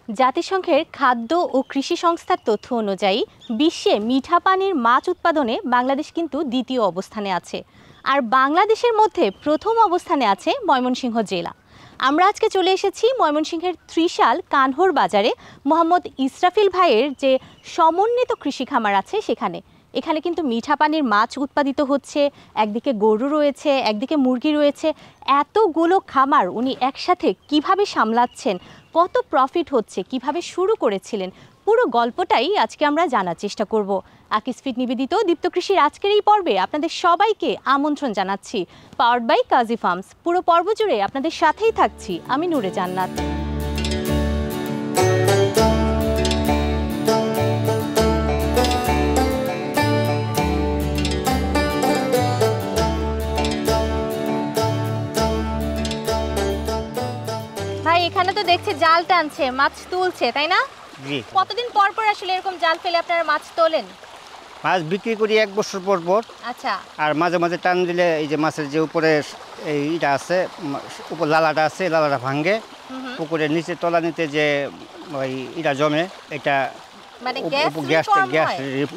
জাতিসংঘের খাদ্য ও কৃষি সংস্থার তথ্য অনুযায়ী বিশ্বে মিঠা পানির মাছ উৎপাদনে বাংলাদেশ কিন্তু দ্বিতীয় অবস্থানে আছে। আর বাংলাদেশের মধ্যে প্রথম অবস্থানে আছে ময়মনসিংহ জেলা। আমরা আজকে চলে এসেছি ময়মনসিংহের ত্রিশাল কানহর বাজারে মোহাম্মদ ইসরাফিল ভাইয়ের যে সমন্বিত কৃষি খামার আছে সেখানে। এখানে কিন্তু মিঠা পানির মাছ উৎপাদিত হচ্ছে, একদিকে গরু রয়েছে, একদিকে মুরগি রয়েছে। এতগুলো খামার উনি একসাথে কিভাবে সামলাচ্ছেন, কত প্রফিট হচ্ছে, কিভাবে শুরু করেছিলেন, পুরো গল্পটাই আজকে আমরা জানার চেষ্টা করব। আকিস ফিড নিবেদিত দীপ্ত কৃষির আজকের এই পর্বে আপনাদের সবাইকে আমন্ত্রণ জানাচ্ছি। Powered by Kazi Farms. পুরো পর্ব জুড়ে আপনাদের সাথেই থাকছি আমি নূরে জান্নাত। এখানে তো দেখছি জাল টানছে, মাছ তুলছে, তাই না? জি। কতদিন পর পর আসলে এরকম জাল ফেলে আপনারা মাছ তোলেন? মাছ বিক্রি করি 1 বছর পর পর। আচ্ছা। আর মাঝে মাঝে টান দিলে এই যে মাছের যে উপরে এইটা আছে, উপর লালাটা আছে, লালাটা ভাঙে, পুকুরের নিচে তলা নিতে যে ওই এটা জমে, এটা মানে গ্যাস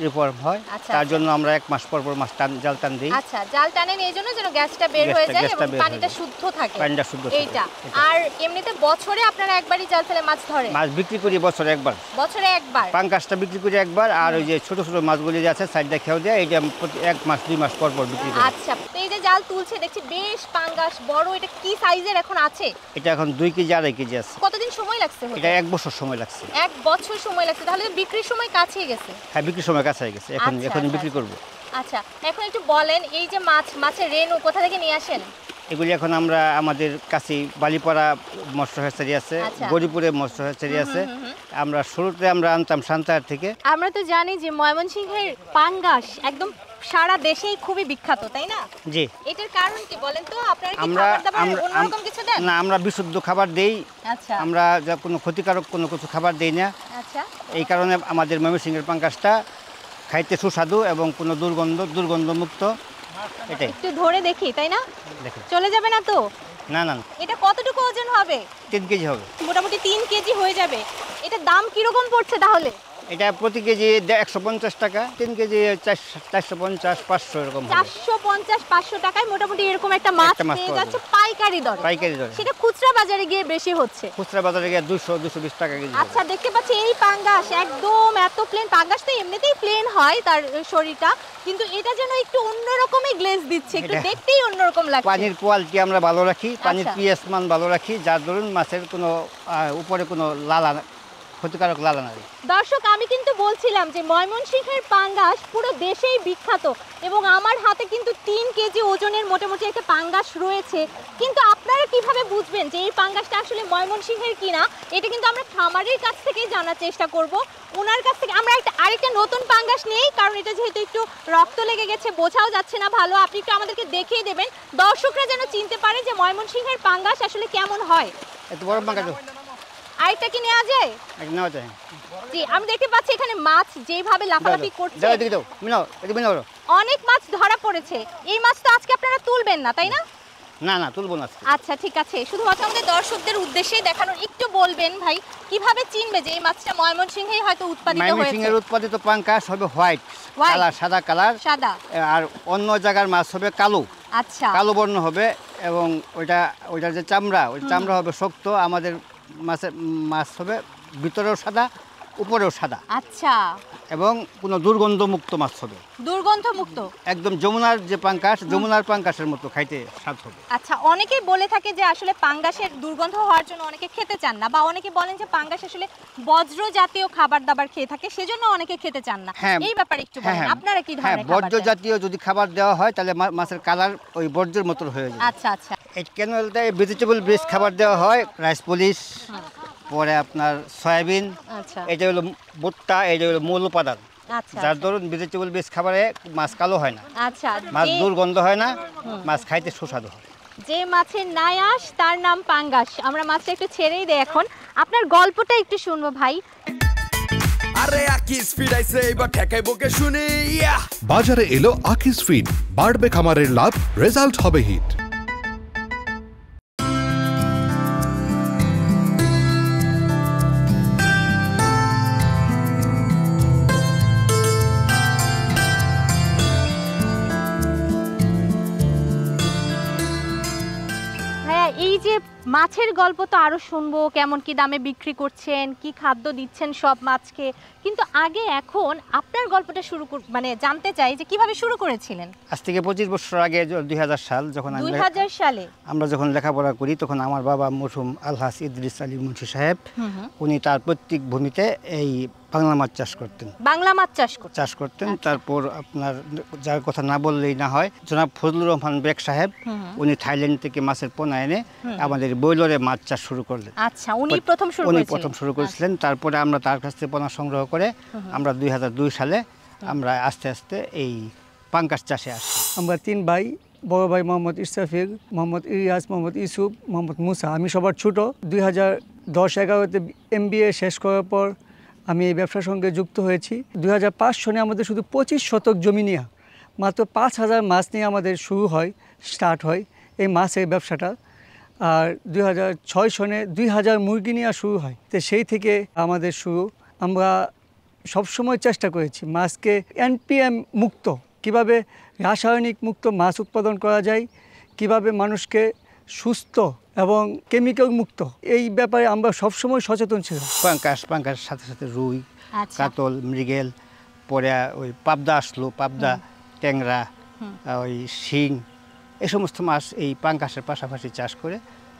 রিফর্ম হয়। তার জন্য আমরা 1 মাস পর পর মাছ জাল টান দিই। আচ্ছা, জাল টানেন এই জন্য যেন গ্যাসটা বের হয়ে যায় এবং পানিটা শুদ্ধ থাকে। পানিটা শুদ্ধ থাকে এইটা। আর এমনিতে বছরে আপনারা একবারই জাল ফেলে মাছ ধরেন? মাছ বিক্রি করি বছরে একবার। বছরে একবার পাঙ্গাসটা বিক্রি করি একবার, আর ওই যে ছোট ছোট মাছগুলি যে আছে সাইডটা খেয়ে দেয়, এটা প্রতি 1 মাস 2 মাস পর পর বিক্রি করি। আচ্ছা, তো এই যে জাল তুলছে দেখছি বেশ পাঙ্গাস বড়, এটা কি সাইজের এখন আছে? এটা এখন 2 কেজি 2.5 কেজি আছে। কতদিন সময় লাগছে? এটা 1 বছর সময় লাগছে। 1 বছর সময় লাগছে, তাহলে বিক্রির সময় কাছে গেছে। হ্যাঁ, বিক্রির সময় কাছে গেছে, এখন বিক্রি করব। আচ্ছা, এখন একটু বলেন এই যে মাছের রেনু কোথা থেকে নিয়ে আসেন? এগুলি এখন আমরা আমাদের কাছে বালিপাড়া মৎস্য হ্যাচারি আছে, গরিপুরে মৎস্য হ্যাচারি আছে। আমরা শুরুতে আমরা আনতাম সান্তাহার থেকে। আমরা তো জানি যে ময়মনসিংহের পাঙ্গাস একদম সারা দেশেই খুবই বিখ্যাত, তাই না? জি। এটার কারণ কি বলেন তো? আপনারা কি খাবার-দাবার অন্যরকম কিছু দেন? না, আমরা বিশুদ্ধ খাবার দেই। আচ্ছা। আমরা যা কোনো ক্ষতিকারক কোনো কিছু খাবার দেই না। আচ্ছা। এই কারণে আমাদের ময়মনসিংহের পাঙ্গাসটা খাইতে সুস্বাদু এবং কোনো দুর্গন্ধমুক্ত। এটাই। একটু ধরে দেখি, তাই না? দেখুন। চলে যাবে না তো? না না। এটা কতটুকু ওজন হবে? 3 কেজি হবে। মোটামুটি 3 কেজি হয়ে যাবে। এটার দাম কি রকম পড়ছে তাহলে? এটা প্রতি কেজি 150 টাকা, 3 কেজি 450 500 এরকম। 450 500 টাকায় মোটামুটি এরকম একটা মাছ পেয়ে যাচ্ছে পাইকারি দরে। সেটা খুচরা বাজারে গিয়ে বেশি হচ্ছে। খুচরা বাজারে গিয়ে 200-220 টাকা কেজি। আচ্ছা, দেখতে পাচ্ছি এই পাঙ্গাস একদম এত প্লেন। পাঙ্গাস তো এমনিতেই প্লেন হয় তার শরীরটা, কিন্তু এটা যেন একটু অন্যরকমই গ্লেজ দিচ্ছে, একটু দেখতেই অন্যরকম লাগছে। পানির কোয়ালিটি আমরা ভালো রাখি, পানির পিএইচ মান ভালো রাখি, যার দরুন মাছের কোনো উপরে কোনো ক্ষতিকারক লালা নাই। দর্শক, আমি কিন্তু বলছিলাম যে ময়মনসিংহের পাঙ্গাস পুরো দেশেই বিখ্যাত এবং আমার হাতে কিন্তু 3 কেজি ওজনের মোটামুটি একটা পাঙ্গাস রয়েছে। কিন্তু আপনারা কিভাবে বুঝবেন যে এই পাঙ্গাসটা আসলে ময়মনসিংহের কিনা? এটা কিন্তু আমরা খামারের কাছ থেকেই জানার চেষ্টা করব। ওনার কাছ থেকে আমরা আরেকটা নতুন পাঙ্গাস নেই, কারণ এটা যেহেতু একটু রক্ত লেগে গেছে, বোঝাও যাচ্ছে না ভালো। আপনি একটু আমাদেরকে দেখিয়ে দেবেন, দর্শকরা যেন চিনতে পারে যে ময়মনসিংহের পাঙ্গাস আসলে কেমন হয়। এত বড় পাঙ্গাস আরেকটা কি নেওয়া যায়? নেওয়া যায়। জি, আমি দেখতে পাচ্ছি এখানে মাছ যেভাবে লাফালাফি করছে, অনেক মাছ ধরা পড়েছে। এই মাছ তো আজকে আপনারা তুলবেন না, তাই না? না না, তুলবো না। আচ্ছা, ঠিক আছে। শুধুমাত্র আমাদের দর্শকদের উদ্দেশ্যে দেখানোর, একটু বলবেন ভাই কিভাবে চিনবে যে এই মাছটা ময়মনসিংহেই হয়তো উৎপাদিত হয়েছে? ময়মনসিংহের উৎপাদিত পাঙ্গাস হবে হোয়াইট কালার, সাদা কালার, সাদা। আর অন্য জায়গার মাছ হবে কালো। আচ্ছা, কালো বর্ণ হবে এবং ওইটার যে চামড়া, ওই চামড়া হবে শক্ত। আমাদের মাছ হবে ভিতরেও সাদা, উপরেও সাদা। আচ্ছা। এবং কোনো দুর্গন্ধমুক্ত মাছ হবে। দুর্গন্ধমুক্ত, একদম যমুনার যে পাঙ্গাস, যমুনার পাঙ্গাসের মতো খাইতে স্বাদ হবে। আচ্ছা, অনেকেই বলে থাকে যে আসলে পাঙ্গাসের দুর্গন্ধ হওয়ার জন্য অনেকে খেতে চান না, বা অনেকে বলেন যে পাঙ্গাস আসলে বজ্র জাতীয় খাবার দাবার খেয়ে থাকে, সেজন্য অনেকে খেতে চান না। এই ব্যাপারে একটু বলেন, আপনারা কি ধরনের খাবার? বজ্র জাতীয় যদি খাবার দেওয়া হয় তাহলে মাছের কালার ওই বজ্রের মতো হয়ে যায়। আচ্ছা আচ্ছা। এই ক্যানেলটা ভেজিটেবল বেস খাবার দেওয়া হয়, রাইস পলিশ, পরে আপনার সয়াবিন, এটা হলো ভুট্টা, এটা হলো মূল উপাদান। যার ধরুন ভেজিটেবল বেস খাবারে মাছ কালো হয় না। আচ্ছা, মাছ দুর্গন্ধ হয় না, মাছ খাইতে সুস্বাদু হয়। যে মাছের নায়াস তার নাম পাঙ্গাস। আমরা মাছটা একটু ছেড়েই দেই এখন, আপনার গল্পটা একটু শুনবো ভাই। আরে আকিস ফিড আইছে, এবার ঠেকাইবো কে শুনি। বাজারে এলো আকিস ফিড, বাড়বে খামারের লাভ, রেজাল্ট হবে হিট। মাছের গল্প তো আরো শুনবো, কেমন কি দামে বিক্রি করছেন, কি খাদ্য দিচ্ছেন সব মাছকে, কিন্তু আগে এখন আপনার গল্পটা শুরু মানে জানতে চাই যে কিভাবে শুরু করেছিলেন। আজ থেকে 25 বছর আগে 2000 সাল যখন 2000 সালে আমরা যখন লেখাপড়া করি তখন আমার বাবা মরহুম আলহাজ ইদ্রিস আলী মুন্সি সাহেব উনি তার প্রত্যেক ভূমিতে এই বাংলা মাছ চাষ করতেন। বাংলা মাছ চাষ করতেন। তারপর আপনার যার কথা না বললেই না হয়, জনাব ফজলুর রহমান বেগ সাহেব উনি থাইল্যান্ড থেকে মাছের পোনা এনে আমাদের বৈলরে মাছ চাষ শুরু করলেন। আচ্ছা, উনি প্রথম শুরু করেছিলেন। তারপরে আমরা তার কাছ থেকে পোনা সংগ্রহ করে আমরা 2002 সালে আমরা আস্তে আস্তে এই পাঙ্গাস চাষে আসি। আমরা 3 ভাই, বড় ভাই মোহাম্মদ ইশরাফিক, মোহাম্মদ ইলিয়াস, মোহাম্মদ ইউসুফ, মোহাম্মদ মুসা। আমি সবার ছোট। 2010-11-তে MBA শেষ করার পর আমি এই ব্যবসার সঙ্গে যুক্ত হয়েছি। 2005 সনে আমাদের শুধু 25 শতক জমি নিয়ে মাত্র 5000 মাছ নিয়ে আমাদের স্টার্ট হয় এই মাছের ব্যবসাটা। আর 2006 সনে 2000 মুরগি নিয়ে শুরু হয়। তো সেই থেকে আমাদের শুরু। আমরা সবসময় চেষ্টা করেছি মাছকে NPM মুক্ত, কিভাবে রাসায়নিক মুক্ত মাছ উৎপাদন করা যায়, কিভাবে মানুষকে সুস্থ এবং কেমিক্যাল মুক্ত, এই ব্যাপারে আমরা সবসময় সচেতন ছিলাম। পাঙ্গাস সাথে সাথে রুই, কাতল, মৃগেল, পরে ওই পাবদা আসলো, পাবদা, ট্যাংরা, ওই শিং, এই সমস্ত মাছ এই পাঙ্গাসের পাশাপাশি চাষ করে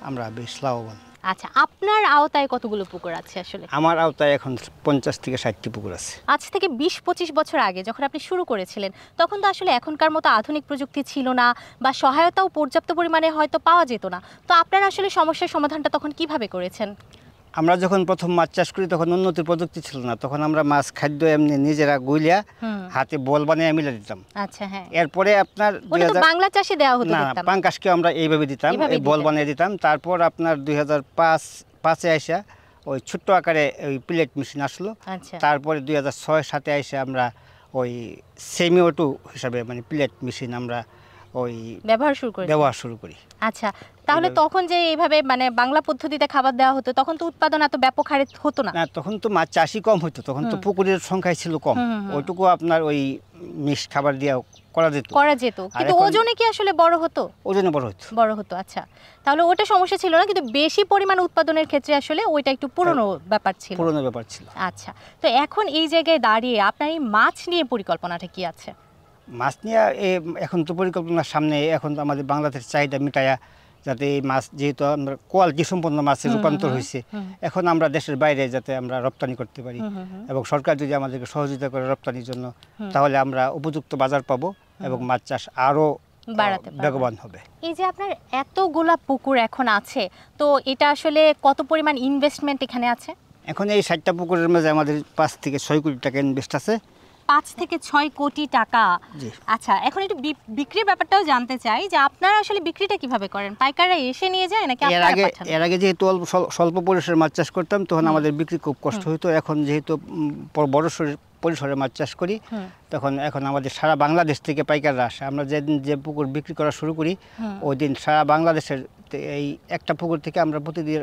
আমরা বেশ লাভবান। আচ্ছা, আপনার আওতায় কতগুলো পুকুর আছে আসলে? আমার আওতায় এখন 50 থেকে 60টি পুকুর আছে। আজ থেকে 20-25 বছর আগে যখন আপনি শুরু করেছিলেন তখন তো আসলে এখনকার মতো আধুনিক প্রযুক্তি ছিল না, বা সহায়তাও পর্যাপ্ত পরিমাণে হয়তো পাওয়া যেত না। তো আপনারা আসলে সমস্যার সমাধানটা তখন কিভাবে করেছেন? আমরা যখন প্রথম মাছ চাষ করি তখন উন্নত প্রযুক্তি ছিল না, তখন আমরা মাছ খাদ্য এমনি নিজেরা গুলিয়া হাতে বল বানিয়ে মিলে দিতাম। আচ্ছা, হ্যাঁ। এরপরে আপনার বাংলা চাষে দেওয়া হতো না, পাঙ্গাসকে আমরা এইভাবে দিতাম, এই বল বানিয়ে দিতাম। তারপর আপনার 2005-এ আইসা ওই ছোট্ট আকারে ওই প্লেট মেশিন আসলো। তারপরে 2006-7-এ আইসা আমরা ওই সেমি অটো হিসাবে মানে প্লেট মেশিন আমরা ওই ব্যবহার শুরু করি। আচ্ছা, তাহলে তখন যে এইভাবে মানে বাংলা পদ্ধতিতে খাবার দেওয়া হতো তখন তো উৎপাদন এত ব্যাপক হারে হতো না। তখন তো মাছ চাষই কম হতো, তখন তো পুকুরের সংখ্যাই ছিল কম, ওইটুকু আপনার ওই মিক্স খাবার দিয়ে করা যেত। কিন্তু ওজনে কি আসলে বড় হতো? ওজনে বড় হতো। আচ্ছা, তাহলে ওটা সমস্যা ছিল না, কিন্তু বেশি পরিমাণ উৎপাদনের ক্ষেত্রে আসলে ওইটা একটু পুরনো ব্যাপার ছিল। আচ্ছা, তো এখন এই জায়গায় দাঁড়িয়ে আপনার এই মাছ নিয়ে পরিকল্পনাটা কি আছে? মাছ নিয়ে এখন তো পরিকল্পনার সামনে, এখন তো আমাদের বাংলাদেশের চাহিদা মিটায়া, যাতে এই মাছ যেহেতু আমরা কোয়ালিটি সম্পন্ন মাছের রূপান্তর হয়েছে, এখন আমরা দেশের বাইরে যাতে আমরা রপ্তানি করতে পারি, এবং সরকার যদি আমাদেরকে সহযোগিতা করে রপ্তানির জন্য, তাহলে আমরা উপযুক্ত বাজার পাবো এবং মাছ চাষ আরও বেগবান হবে। এই যে আপনার এতগুলা পুকুর এখন আছে, তো এটা আসলে কত পরিমাণ ইনভেস্টমেন্ট এখানে আছে? এখন এই 60টা পুকুরের মাঝে আমাদের 5 থেকে 6 কোটি টাকা ইনভেস্ট আছে। 5 থেকে 6 কোটি টাকা। আচ্ছা, এখন একটু বিক্রির ব্যাপারটাও জানতে চাই যে আপনারা আসলে বিক্রিটা কিভাবে করেন? পাইকাররা এসে নিয়ে যায় নাকি আপনারা পাঠান? এর আগে যেহেতু স্বল্প পরিসরে মাছ চাষ করতাম তখন আমাদের বিক্রি খুব কষ্ট হতো। এখন যেহেতু বড় পরিসরে মাছ চাষ করি, এখন আমাদের সারা বাংলাদেশ থেকে পাইকাররা আসে। আমরা যেদিন যে পুকুর বিক্রি করা শুরু করি ওই দিন সারা বাংলাদেশের এই একটা পুকুর থেকে আমরা প্রতিদিন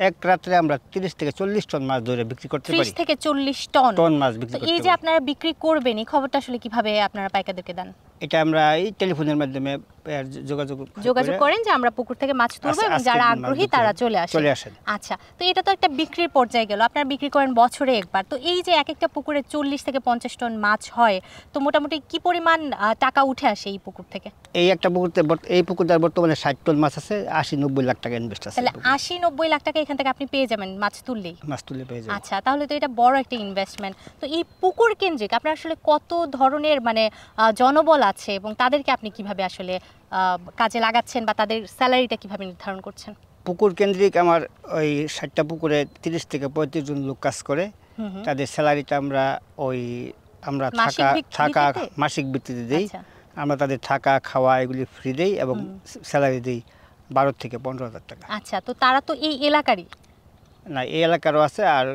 এক রাত্রে আমরা 30 থেকে 40 টন মাছ ধরে বিক্রি করতে পারি। 30 থেকে 40 টন মাছ বিক্রি করতে পারি। এই যে আপনারা বিক্রি করবেন, এই খবরটা আসলে কিভাবে আপনারা পাইকারদেরকে দেন? এটা আমরা এই টেলিফোনের মাধ্যমে যোগাযোগ করেন যে আমরা পুকুর থেকে মাছ তুলবো, এবং যারা আগ্রহী তারা চলে আসেন। আচ্ছা, তো এটা তো একটা বিক্রির পর্যায়ে গেল। আপনারা বিক্রি করেন বছরে একবার, তো এই যে এক একটা পুকুরে 40 থেকে 50 টন মাছ হয়, তো মোটামুটি কি পরিমাণ টাকা উঠে আসে এই পুকুর থেকে? এই একটা পুকুরটার বর্তমানে 60 টন মাছ আছে, 80-90 লাখ টাকা ইনভেস্ট আছে। তাহলে 80-90 লাখ টাকা এখান থেকে আপনি পেয়ে যাবেন মাছ তুললে পেয়ে যাবেন। আচ্ছা, তাহলে তো এটা বড় একটা ইনভেস্টমেন্ট। তো এই পুকুর কেন্দ্রিক আপনার আসলে কত ধরনের মানে জনবল আছে, এবং তাদেরকে আপনি কিভাবে আসলে কাজে লাগাচ্ছেন, বা তাদের স্যালারিটা কিভাবে নির্ধারণ করছেন? পুকুর কেন্দ্রিক আমার ওই 60টা পুকুরে 30 থেকে 35 জন লোক কাজ করে। তাদের স্যালারিটা আমরা থাকা মাসিক ভিত্তিতে দিই। আমরা তাদের থাকা খাওয়া এগুলি ফ্রি দেই, এবং স্যালারি দিই 12 থেকে 15,000 টাকা। আচ্ছা, তো তারা তো এই এলাকারই না, এই এলাকারও আছে আর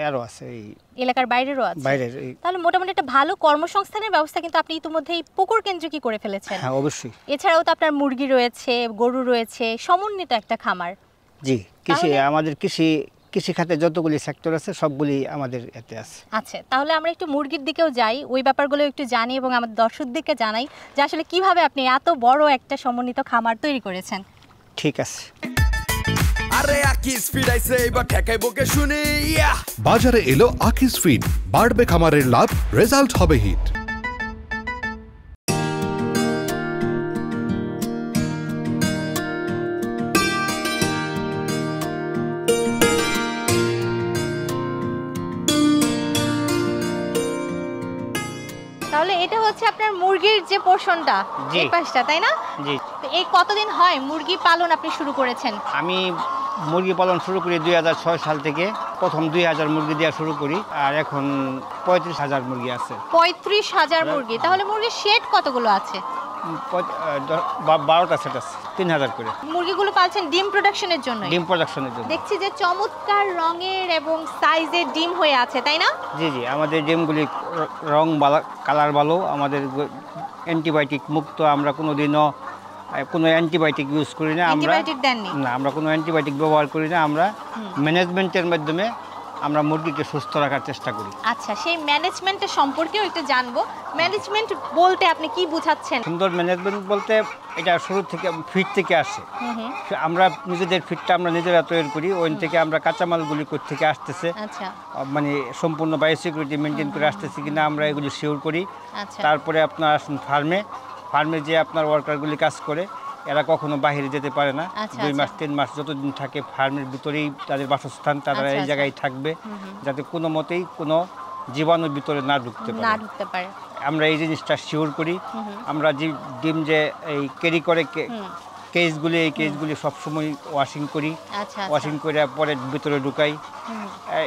আরও আছে, এই এলাকার বাইরেরও আছে। তাহলে মোটামুটি একটা ভালো কর্মসংস্থানের ব্যবস্থা কিন্তু আপনি ইতিমধ্যেই পুকুর কেন্দ্রিকই করে ফেলেছেন। হ্যাঁ, অবশ্যই। এছাড়াও তো আপনার মুরগি রয়েছে, গরু রয়েছে, সমন্বিত একটা খামার। জি, আমাদের কৃষি খাতে যতগুলি সেক্টর আছে সবগুলি আমাদের এতে আছে। আচ্ছা, তাহলে আমরা একটু মুরগির দিকেও যাই, ওই ব্যাপারগুলো একটু জানি, এবং আমাদের দর্শকদেরকে জানাই যে আসলে কিভাবে আপনি এত বড় একটা সমন্বিত খামার তৈরি করেছেন। ঠিক আছে। আকিস ফিড আইছে এবার ঠেকাই বকে শুনি ইয়া বাজারে এলো আকিস ফিড, বাড়বে খামারের লাভ, রেজাল্ট হবে হিট। তাহলে এটা হচ্ছে আপনার মুরগির যে পোর্শনটা, জি। এই পাশটা, তাই না? জি, তো এই কতদিন হয় মুরগি পালন আপনি শুরু করেছেন? আমি মুরগি পালন শুরু করি 2006 সাল থেকে। প্রথম 2000 মুরগি দেওয়া শুরু করি, আর এখন 35,000 মুরগি আছে। 35,000 মুরগি। তাহলে মুরগির শেড কতগুলো আছে? 12টা সেট আছে, 3000 করে। মুরগিগুলো পালছেন ডিম প্রোডাকশনের জন্য? ডিম প্রোডাকশনের জন্য। দেখছি যে চমৎকার রঙের এবং সাইজের ডিম হয়ে আছে, তাই না? জি জি, আমাদের ডিমগুলি রং ভালো, কালার ভালো, আমাদের অ্যান্টিবায়োটিক মুক্ত। আমরা কোনোদিনও কোনো অ্যান্টিবায়োটিক ইউজ করি না। আমরা অ্যান্টিবায়োটিক দেননি? না, আমরা কোনো অ্যান্টিবায়োটিক ব্যবহার করি না। আমরা ম্যানেজমেন্টের মাধ্যমে আমরা মুরগিকে সুস্থ রাখার চেষ্টা করি। আচ্ছা, সেই ম্যানেজমেন্টের সম্পর্কেও একটু জানবো। ম্যানেজমেন্ট বলতে আপনি কি বোঝাচ্ছেন? সুন্দর ম্যানেজমেন্ট বলতে এটা শুরু থেকে ফিড থেকে আসে। আমরা নিজেদের ফিডটা আমরা নিজেরা তৈরি করি, ওই থেকে আমরা কাঁচামালগুলি কোথা থেকে আসতেছে, আচ্ছা মানে সম্পূর্ণ বায়োসিকিউরিটি মেনটেন করে আসতেছে কিনা আমরা এগুলি শিওর করি। আচ্ছা। তারপরে আপনার আসুন ফার্মে যে আপনার ওয়ার্কারগুলি কাজ করে, এরা কখনো বাইরে যেতে পারে না। আচ্ছা, 2 মাস আচ্ছা। 3 মাস যতদিন থাকে ফার্মের ভিতরেই তাদের বাসস্থান, তারা আচ্ছা, এই আচ্ছা। জায়গায় থাকবে, যাতে কোনো মতেই কোনো জীবাণুর ভিতরে না ঢুকতে না পারে। ঢুকতে পারে। আমরা এই জিনিসটা শিওর করি। আমরা যে ডিম যে এই ক্যারি করে কেসগুলি, এই কেসগুলি সবসময় ওয়াশিং করি। আচ্ছা, ওয়াশিং করে পরে ভিতরে ঢুকাই।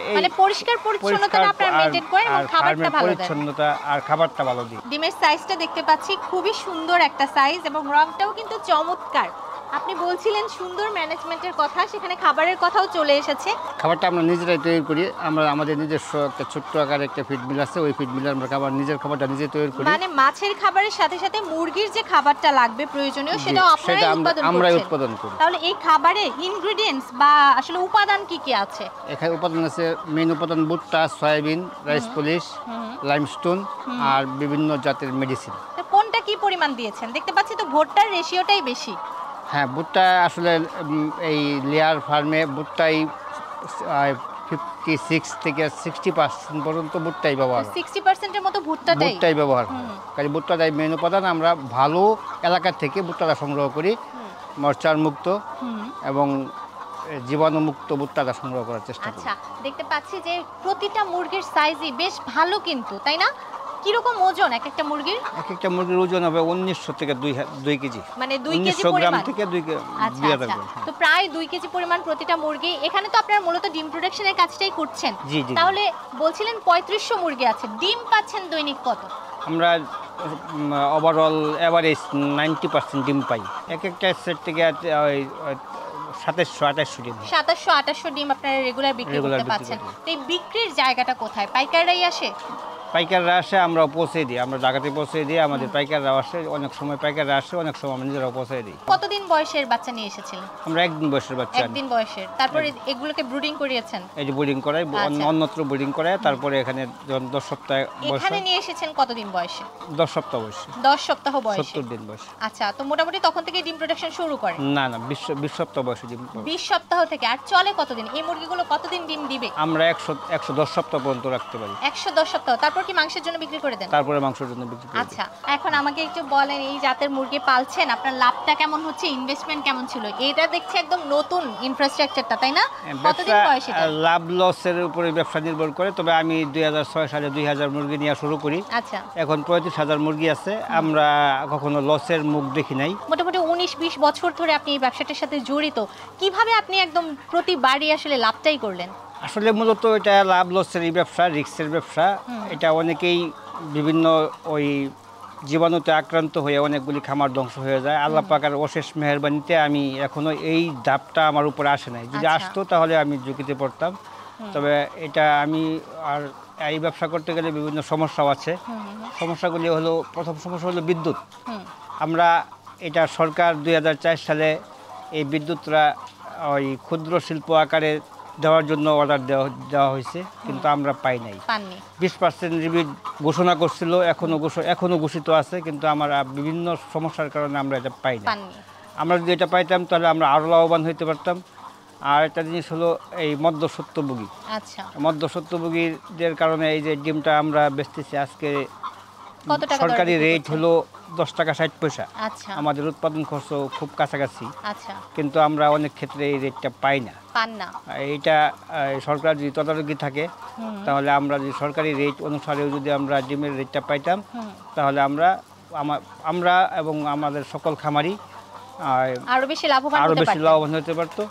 এই মানে পরিষ্কার পরিচ্ছন্নতা আপনারা মেইনটেইন করেন এবং খাবারটা ভালো দেন। পরিচ্ছন্নতা আর খাবারটা ভালো দিই। ডিমের সাইজটা দেখতে পাচ্ছি, খুবই সুন্দর একটা সাইজ এবং রংটাও কিন্তু চমৎকার। আপনি বলছিলেন সুন্দর ম্যানেজমেন্টের কথা, সেখানে খাবারের কথাও চলে এসেছে। খাবারটা আমরা নিজেরাই তৈরি করি। আমরা আমাদের নিজস্ব একটা ছোট্ট আকারে একটা ফিড মিল আছে, ওই ফিড মিলে আমরা নিজের খাবারটা নিজে তৈরি করি। মানে মাছের খাবারের সাথে সাথে মুরগির যে খাবারটা লাগবে প্রয়োজনীয়, সেটাও আপনারাই আমরাই উৎপাদন উৎপাদন করছেন। করি। তাহলে এই খাবারে ইনগ্রেডিয়েন্টস বা আসলে উপাদান কি কি আছে? এখানে উপাদান আছে, মেইন উপাদান ভুট্টা, সয়াবিন, রাইস পলিশ, লাইমস্টোন আর বিভিন্ন জাতের মেডিসিন। তো কোনটা কি পরিমাণ দিয়েছেন? দেখতে পাচ্ছি তো ভুট্টার রেশিওটাই বেশি। হ্যাঁ, ভুট্টা আসলে এই লেয়ার ফার্মে ভুট্টাই 56 থেকে 60% পর্যন্ত ভুট্টাই ব্যবহার হয়। 60%-এর মতো ভুট্টাই ব্যবহার হয়। কারণ ভুট্টাটাই মেন উপাদান। আমরা ভালো এলাকা থেকে ভুট্টাটা সংগ্রহ করি, মরচার মুক্ত এবং জীবাণুমুক্ত ভুট্টাটা সংগ্রহ করার চেষ্টা করি। আচ্ছা, দেখতে পাচ্ছি যে প্রতিটা মুরগির সাইজই বেশ ভালো কিন্তু, তাই না? কিরকম ওজন এক একটা মুরগির? এক একটা মুরগির ওজন হবে 1900 থেকে 2 কেজি। মানে 2 কেজি 1900 গ্রাম পরিমাণ থেকে 2 কেজি। আচ্ছা আচ্ছা, তো প্রায় 2 কেজি পরিমাণ প্রতিটা মুরগি। এখানে তো আপনারা মূলত ডিম প্রোডাকশনের কাজটাই করছেন। জি জি। তাহলে বলছিলেন 3500 মুরগি আছে, ডিম পাচ্ছেন দৈনিক কত? আমরা ওভারঅল এভারেজ 90% ডিম পাই। এক একটা সেট থেকে 2700-2800 ডিম। 2700-2800 ডিম আপনারা রেগুলার বিক্রি করতে পাচ্ছেন। তো এই বিক্রির জায়গাটা কোথায়? পাইকাররাই আসে? পাইকাররা আসে, আমরা পৌঁছে দিই, আমরা জায়গাতে পৌঁছে দিই। আমাদের পাইকাররা আসে, অনেক সময় পাইকাররা আসে, অনেক সময় আমরা নিজেরাও পৌঁছে দিই। কতদিন বয়সের বাচ্চা নিয়ে এসেছিলেন? আমরা একদিন বয়সের বাচ্চা। একদিন বয়সের। তারপরে এগুলোকে ব্রুডিং করিয়েছেন? এই যে ব্রিডিং করাই, অন্যত্র ব্রিডিং করায়, তারপরে এখানে যখন 10 সপ্তাহ বয়স। এখানে নিয়ে এসেছেন কতদিন বয়সে? 10 সপ্তাহ বয়সে। 10 সপ্তাহ বয়সে। 70 দিন বয়সে। আচ্ছা, তো মোটামুটি তখন থেকে ডিম প্রোডাকশন শুরু করে? না না, 20 সপ্তাহ বয়সে ডিম। 20 সপ্তাহ থেকে। আর চলে কতদিন? এই মুরগিগুলো কতদিন ডিম দিবে? আমরা 110 সপ্তাহ পর্যন্ত রাখতে পারি। 110 সপ্তাহ। তারপর কি মাংসের জন্য বিক্রি করে দেন? তারপরে মাংসের জন্য বিক্রি করি। আচ্ছা, এখন আমাকে একটু বলেন, এই জাতের মুরগি পালছেন, আপনার লাভটা কেমন হচ্ছে? ইনভেস্টমেন্ট কেমন ছিল? এটা দেখছি একদম নতুন ইনফ্রাস্ট্রাকচারটা, তাই না? কতদিন বয়স এটা? লাভ লসের উপরে ব্যবসা নির্ভর করে। তবে আমি 2006 সালে 2000 মুরগি নিয়ে শুরু করি। আচ্ছা, এখন 35,000 মুরগি আছে। আমরা কখনো লসের মুখ দেখি নাই। মোটামুটি 19-20 বছর ধরে আপনি এই ব্যবসাটার সাথে জড়িত। কিভাবে আপনি একদম প্রতিবারই আসলে লাভটাই করলেন? আসলে মূলত এটা লাভ লসের ব্যবসা, রিস্কের ব্যবসা। এটা অনেকেই বিভিন্ন ওই জীবাণুতে আক্রান্ত হয়ে অনেকগুলি খামার ধ্বংস হয়ে যায়। আল্লাহ পাকের অশেষ মেহেরবানিতে আমি এখনো এই ধাপটা আমার উপরে আসে নাই। যদি আসতো তাহলে আমি ঝুঁকিতে পড়তাম। তবে এটা আমি আর এই ব্যবসা করতে গেলে বিভিন্ন সমস্যাও আছে। সমস্যাগুলি হলো, প্রথম সমস্যা হলো বিদ্যুৎ। আমরা এটা সরকার 2004 সালে এই বিদ্যুৎরা ওই ক্ষুদ্র শিল্প আকারে দেওয়ার জন্য অর্ডার দেওয়া হয়েছে, কিন্তু আমরা পাই নাই। 20% রিবিট ঘোষণা করছিল, এখনো ঘোষিত আছে, কিন্তু আমরা বিভিন্ন সমস্যার কারণে আমরা এটা পাই না। আমরা যদি এটা পাইতাম তাহলে আমরা আরও লাভবান হইতে পারতাম। আর একটা জিনিস হলো এই মধ্যস্বত্বভোগী। আচ্ছা, মধ্যস্বত্বভোগীদের কারণে এই যে ডিমটা আমরা বেচতেছি আজকে কত টাকা সরকারি দরে বিক্রি রেট করছেন? হলো 10 টাকা 60 পয়সা। আচ্ছা আমাদের উৎপাদন খরচ খুব কাছাকাছি, আচ্ছা, কিন্তু আমরা অনেক ক্ষেত্রে এই রেটটা পাই না। পান না। এইটা সরকার যদি তদারকি থাকে তাহলে আমরা যদি সরকারি রেট অনুসারে যদি আমরা ডিমের রেটটা পাইতাম তাহলে আমরা এবং আমাদের সকল খামারি আরো বেশি লাভবান আরো হতে বেশি পারতেন। লাভবান হতে পারতো।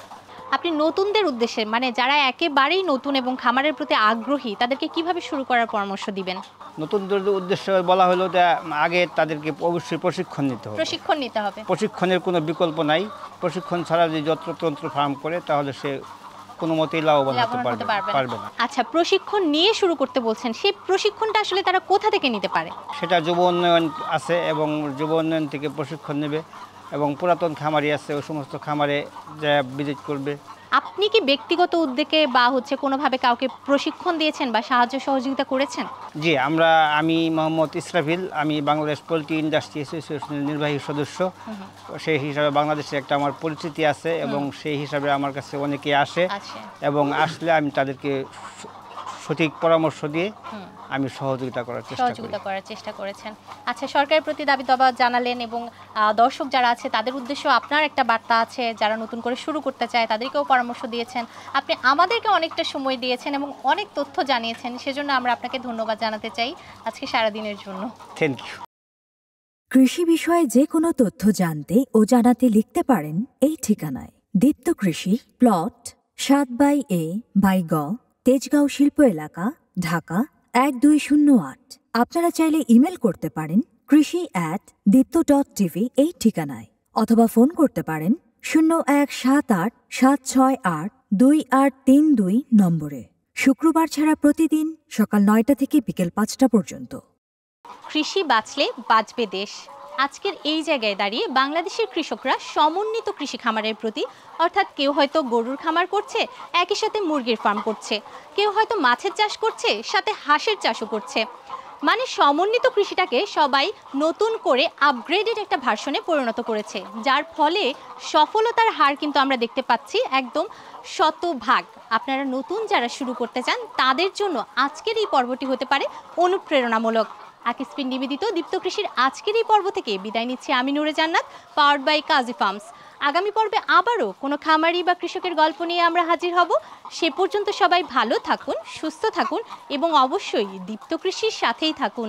আপনি নতুনদের উদ্দেশ্যে, মানে যারা একেবারেই নতুন এবং খামারের প্রতি আগ্রহী, তাদেরকে কিভাবে শুরু করার পরামর্শ দিবেন? নতুনদের উদ্দেশ্যে বলা হলো যে আগে তাদেরকে অবশ্যই প্রশিক্ষণ নিতে হবে। প্রশিক্ষণ নিতে হবে। প্রশিক্ষণের কোনো বিকল্প নাই। প্রশিক্ষণ ছাড়া যদি যত্রতন্ত্র ফার্ম করে তাহলে সে কোনো মতেই লাভবান হতে পারবে না। আচ্ছা, প্রশিক্ষণ নিয়ে শুরু করতে বলছেন, সেই প্রশিক্ষণটা আসলে তারা কোথা থেকে নিতে পারে? সেটা যুব উন্নয়ন আছে এবং যুব উন্নয়ন থেকে প্রশিক্ষণ নেবে এবং পুরাতন খামারি আছে, ওই সমস্ত খামারে যা ভিজিট করবে। আপনি কি ব্যক্তিগত উদ্যোগে বা কোনোভাবে কাউকে প্রশিক্ষণ দিয়েছেন বা সাহায্য সহযোগিতা করেছেন? জি, আমি মোহাম্মদ ইসরাফিল, আমি বাংলাদেশ পোলট্রি ইন্ডাস্ট্রি অ্যাসোসিয়েশনের নির্বাহী সদস্য। সেই হিসাবে বাংলাদেশে একটা আমার পরিচিতি আছে এবং সেই হিসাবে আমার কাছে অনেকে আসে এবং আসলে আমি তাদেরকে সঠিক পরামর্শ দিয়ে আমি সহযোগিতা করার চেষ্টা করেছেন। আচ্ছা, সরকারের প্রতি দাবি দাবা জানালেন এবং দর্শক যারা আছে তাদের উদ্দেশ্যে আপনার একটা বার্তা আছে, যারা নতুন করে শুরু করতে চায় তাদেরকেও পরামর্শ দিয়েছেন। আপনি আমাদেরকে অনেকটা সময় দিয়েছেন এবং অনেক তথ্য জানিয়েছেন, সেজন্য আমরা আপনাকে ধন্যবাদ জানাতে চাই আজকে সারাদিনের জন্য। Thank you. কৃষি বিষয়ে যে কোনো তথ্য জানতে ও জানাতে লিখতে পারেন এই ঠিকানায়। দীপ্ত কৃষি, প্লট 7/A/গ, তেজগাঁও শিল্প এলাকা, ঢাকা 1208। আপনারা চাইলে ইমেল করতে পারেন krishi@dipto.tv এই ঠিকানায়, অথবা ফোন করতে পারেন 0178-768-2832 নম্বরে। শুক্রবার ছাড়া প্রতিদিন সকাল 9টা থেকে বিকেল 5টা পর্যন্ত। কৃষি বাঁচলে বাঁচবে দেশ। আজকের এই জায়গায় দাঁড়িয়ে বাংলাদেশের কৃষকরা সমন্বিত কৃষি খামারের প্রতি, অর্থাৎ কেউ হয়তো গরুর খামার করছে, একই সাথে মুরগির ফার্ম করছে, কেউ হয়তো মাছের চাষ করছে, সাথে হাঁসের চাষও করছে, মানে সমন্বিত কৃষিটাকে সবাই নতুন করে আপগ্রেডেড একটা ভার্সনে পরিণত করেছে, যার ফলে সফলতার হার কিন্তু আমরা দেখতে পাচ্ছি একদম 100%। আপনারা নতুন যারা শুরু করতে চান তাদের জন্য আজকের এই পর্বটি হতে পারে অনুপ্রেরণামূলক। আকিসফিন নিবেদিত দীপ্ত কৃষির আজকের এই পর্ব থেকে বিদায় নিচ্ছি আমি নূরে জান্নাত, পাওয়ার্ড বাই কাজী ফার্মস। আগামী পর্বে আবারও কোনো খামারি বা কৃষকের গল্প নিয়ে আমরা হাজির হব। সে পর্যন্ত সবাই ভালো থাকুন, সুস্থ থাকুন এবং অবশ্যই দীপ্ত কৃষির সাথেই থাকুন।